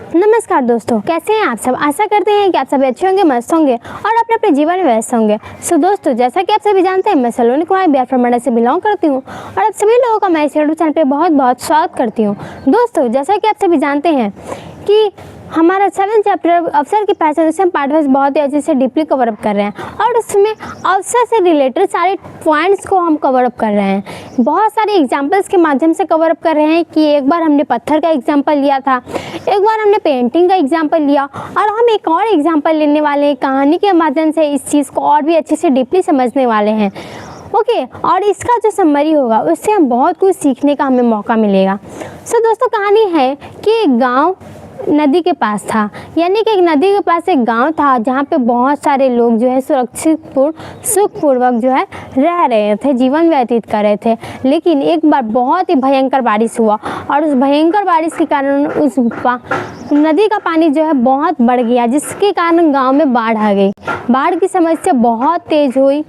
नमस्कार दोस्तों, कैसे हैं आप सब। आशा करते हैं कि आप सभी अच्छे होंगे, मस्त होंगे और अपने अपने जीवन में व्यस्त होंगे। दोस्तों, जैसा कि आप सभी जानते हैं, मैं सलोनी कुमार बिहार फ्रॉम से बिलोंग करती हूँ और आप सभी लोगों का मैं इस यूट्यूब चैनल पे बहुत बहुत स्वागत करती हूँ। दोस्तों, जैसा कि आप सभी जानते हैं कि हमारा 7th चैप्टर अवसर की पहचान, उसे हम पार्ट वाइज बहुत ही अच्छे से डीपली कवर अप कर रहे हैं और उसमें अवसर से रिलेटेड सारे पॉइंट्स को हम कवर अप कर रहे हैं। बहुत सारे एग्जांपल्स के माध्यम से कवर अप कर रहे हैं कि एक बार हमने पत्थर का एग्जांपल लिया था, एक बार हमने पेंटिंग का एग्जांपल लिया और हम एक और एग्जांपल लेने वाले हैं। कहानी के माध्यम से इस चीज़ को और भी अच्छे से डीपली समझने वाले हैं। ओके, और इसका जो समरी होगा उससे हम बहुत कुछ सीखने का हमें मौका मिलेगा। दोस्तों, कहानी है कि एक गाँव नदी के पास था, यानी कि एक नदी के पास एक गांव था जहां पे बहुत सारे लोग जो है सुखपूर्वक जो है रह रहे थे, जीवन व्यतीत कर रहे थे। लेकिन एक बार बहुत ही भयंकर बारिश हुआ और उस भयंकर बारिश के कारण उस नदी का पानी जो है बहुत बढ़ गया, जिसके कारण गांव में बाढ़ आ गई। बाढ़ की समस्या बहुत तेज हुई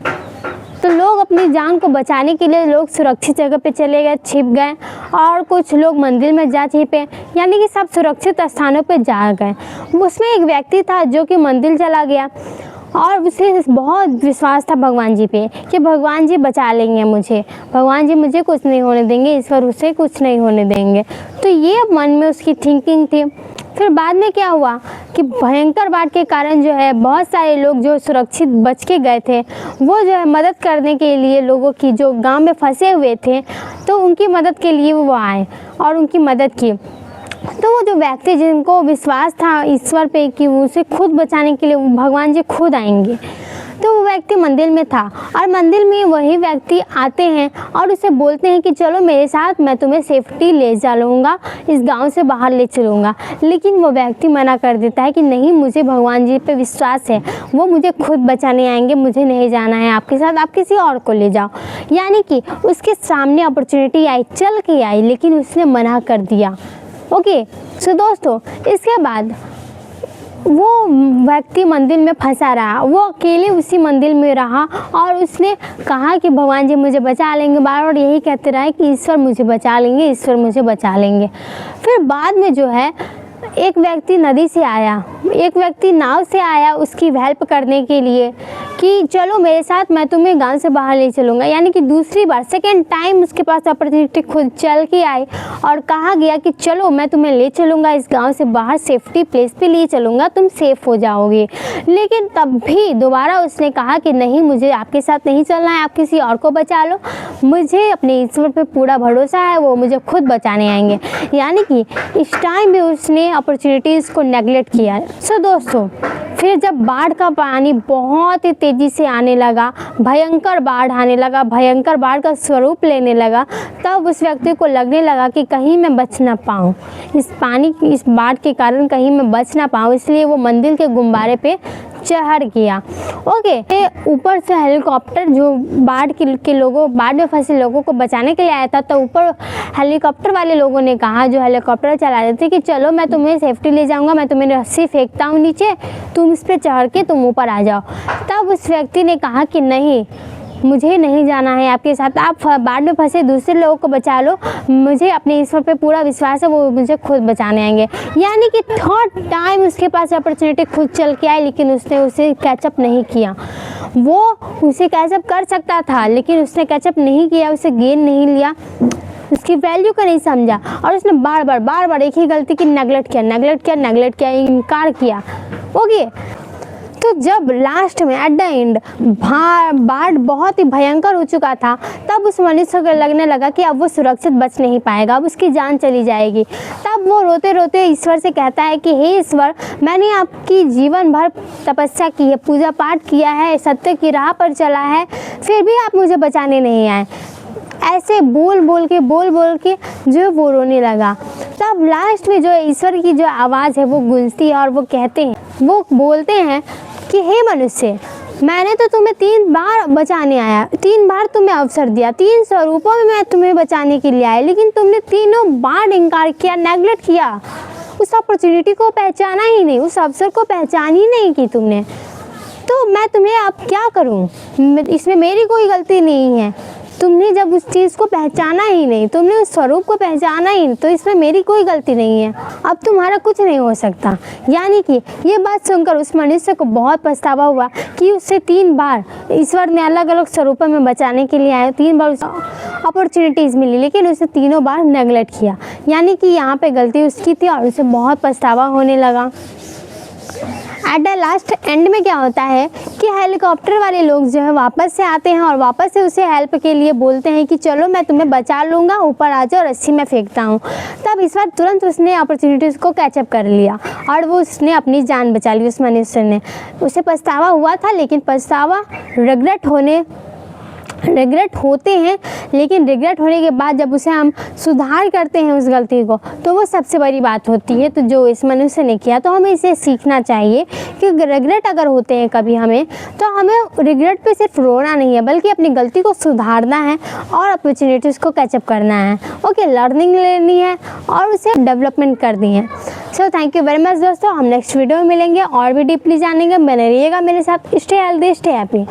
तो लोग अपनी जान को बचाने के लिए लोग सुरक्षित जगह पे चले गए, छिप गए और कुछ लोग मंदिर में जा छिपे, यानी कि सब सुरक्षित स्थानों पे जा गए। उसमें एक व्यक्ति था जो कि मंदिर चला गया और उसे बहुत विश्वास था भगवान जी पे कि भगवान जी बचा लेंगे मुझे, भगवान जी मुझे कुछ नहीं होने देंगे, ईश्वर उसे कुछ नहीं होने देंगे। तो ये मन में उसकी थिंकिंग थी। फिर बाद में क्या हुआ कि भयंकर बाढ़ के कारण जो है बहुत सारे लोग जो सुरक्षित बच के गए थे वो जो है मदद करने के लिए लोगों की, जो गांव में फंसे हुए थे, तो उनकी मदद के लिए वो आए और उनकी मदद की। तो वो जो व्यक्ति जिनको विश्वास था ईश्वर पे कि उसे खुद बचाने के लिए भगवान जी खुद आएंगे, तो वो व्यक्ति मंदिर में था और मंदिर में वही व्यक्ति आते हैं और उसे बोलते हैं कि चलो मेरे साथ, मैं तुम्हें सेफ्टी ले चलूँगा, इस गांव से बाहर ले चलूँगा। लेकिन वो व्यक्ति मना कर देता है कि नहीं, मुझे भगवान जी पे विश्वास है, वो मुझे खुद बचाने आएंगे, मुझे नहीं जाना है आपके साथ, आप किसी और को ले जाओ। यानी कि उसके सामने अपॉर्चुनिटी आई, चल के आई, लेकिन उसने मना कर दिया। ओके, दोस्तों, इसके बाद वो व्यक्ति मंदिर में फंसा रहा, वो अकेले उसी मंदिर में रहा और उसने कहा कि भगवान जी मुझे बचा लेंगे, बार बार यही कहते रहे कि ईश्वर मुझे बचा लेंगे, ईश्वर मुझे बचा लेंगे। फिर बाद में जो है एक व्यक्ति नदी से आया, एक व्यक्ति नाव से आया उसकी हेल्प करने के लिए कि चलो मेरे साथ, मैं तुम्हें गांव से बाहर ले चलूँगा। यानी कि दूसरी बार, सेकेंड टाइम उसके पास अपॉर्चुनिटी खुद चल के आई और कहा गया कि चलो मैं तुम्हें ले चलूँगा इस गांव से बाहर, सेफ्टी प्लेस पे ले चलूँगा, तुम सेफ हो जाओगे। लेकिन तब भी दोबारा उसने कहा कि नहीं, मुझे आपके साथ नहीं चलना है, आप किसी और को बचा लो, मुझे अपने ईश्वर पे पूरा भरोसा है, वो मुझे खुद बचाने आएंगे। यानी कि इस टाइम भी उसने अपॉर्चुनिटीज़ को नेगलेक्ट किया। दोस्तों, फिर जब बाढ़ का पानी बहुत ही तेज़ी से आने लगा, भयंकर बाढ़ आने लगा, भयंकर बाढ़ का स्वरूप लेने लगा, तब उस व्यक्ति को लगने लगा कि कहीं मैं बच ना पाऊँ, इस बाढ़ के कारण कहीं मैं बच ना पाऊँ, इसलिए वो मंदिर के गुब्बारे पे चढ़ गया। ओके, ऊपर से हेलीकॉप्टर जो बाढ़ में फंसे लोगों को बचाने के लिए आया था, तो ऊपर हेलीकॉप्टर वाले लोगों ने कहा, जो हेलीकॉप्टर चला रहे थे, कि चलो मैं तुम्हें सेफ्टी ले जाऊंगा, मैं तुम्हें रस्सी फेंकता हूँ नीचे, तुम इस पर चढ़ के तुम ऊपर आ जाओ। तब उस व्यक्ति ने कहा कि नहीं, मुझे नहीं जाना है आपके साथ, आप बाढ़ में फंसे दूसरे लोगों को बचा लो, मुझे अपने ईश्वर पे पूरा विश्वास है, वो मुझे खुद बचाने आएंगे। यानी कि थर्ड टाइम उसके पास अपॉर्चुनिटी खुद चल के आई, लेकिन उसने उसे कैचअप नहीं किया। वो उसे कैचअप कर सकता था लेकिन उसने कैचअप नहीं किया, उसे गेन नहीं लिया, उसकी वैल्यू को नहीं समझा और उसने बार बार एक ही गलती की, नेगलेक्ट किया, इनकार किया। ओके, तो जब लास्ट में एट द एंड बाढ़ बहुत ही भयंकर हो चुका था, तब उस मनुष्य को लगने लगा कि अब वो सुरक्षित बच नहीं पाएगा, अब उसकी जान चली जाएगी। तब वो रोते रोते ईश्वर से कहता है कि हे ईश्वर, मैंने आपकी जीवन भर तपस्या की है, पूजा पाठ किया है, सत्य की राह पर चला है, फिर भी आप मुझे बचाने नहीं आए। ऐसे बोल बोल के जो वो रोने लगा। तब लास्ट में जो ईश्वर की जो आवाज़ है वो गूंजती है और वो बोलते हैं कि हे मनुष्य, मैंने तो तुम्हें 3 बार बचाने आया, 3 बार तुम्हें अवसर दिया, 3 स्वरूपों में मैं तुम्हें बचाने के लिए आया, लेकिन तुमने तीनों बार इनकार किया, नेगलेक्ट किया, उस अपॉर्चुनिटी को पहचाना ही नहीं, उस अवसर को पहचान ही नहीं की तुमने। तो मैं तुम्हें अब क्या करूं? इसमें मेरी कोई गलती नहीं है। तुमने जब उस चीज़ को पहचाना ही नहीं, तुमने उस स्वरूप को पहचाना ही नहीं, तो इसमें मेरी कोई गलती नहीं है, अब तुम्हारा कुछ नहीं हो सकता। यानी कि ये बात सुनकर उस मनुष्य को बहुत पछतावा हुआ कि उससे 3 बार ईश्वर ने अलग अलग स्वरूपों में बचाने के लिए आए, 3 बार अपॉर्चुनिटीज़ मिली, लेकिन उसे तीनों बार नेगलेक्ट किया। यानी कि यहाँ पे गलती उसकी थी और उसे बहुत पछतावा होने लगा। एट द लास्ट एंड में क्या होता है कि हेलीकॉप्टर वाले लोग जो है वापस से आते हैं और वापस से उसे हेल्प के लिए बोलते हैं कि चलो मैं तुम्हें बचा लूँगा, ऊपर आ जाओ, रस्सी में फेंकता हूँ। तब इस बार तुरंत उसने अपॉर्चुनिटीज़ को कैचअप कर लिया और वो उसने अपनी जान बचा ली। उस मनुष्य ने, उसे पछतावा हुआ था, लेकिन पछतावा रिग्रेट होते हैं, लेकिन रिग्रेट होने के बाद जब उसे हम सुधार करते हैं उस गलती को, तो वो सबसे बड़ी बात होती है। तो जो इस मनुष्य ने किया, तो हमें इसे सीखना चाहिए कि रिग्रेट अगर होते हैं कभी हमें, तो हमें रिग्रेट पे सिर्फ रोना नहीं है, बल्कि अपनी गलती को सुधारना है और अपॉर्चुनिटीज़ को कैचअप करना है। ओके, लर्निंग लेनी है और उसे डेवलपमेंट करनी है। So thank you very much दोस्तों, हम नेक्स्ट वीडियो में मिलेंगे और भी डीपली जानेंगे। बने रहिएगा मेरे साथ। Stay healthy, stay happy.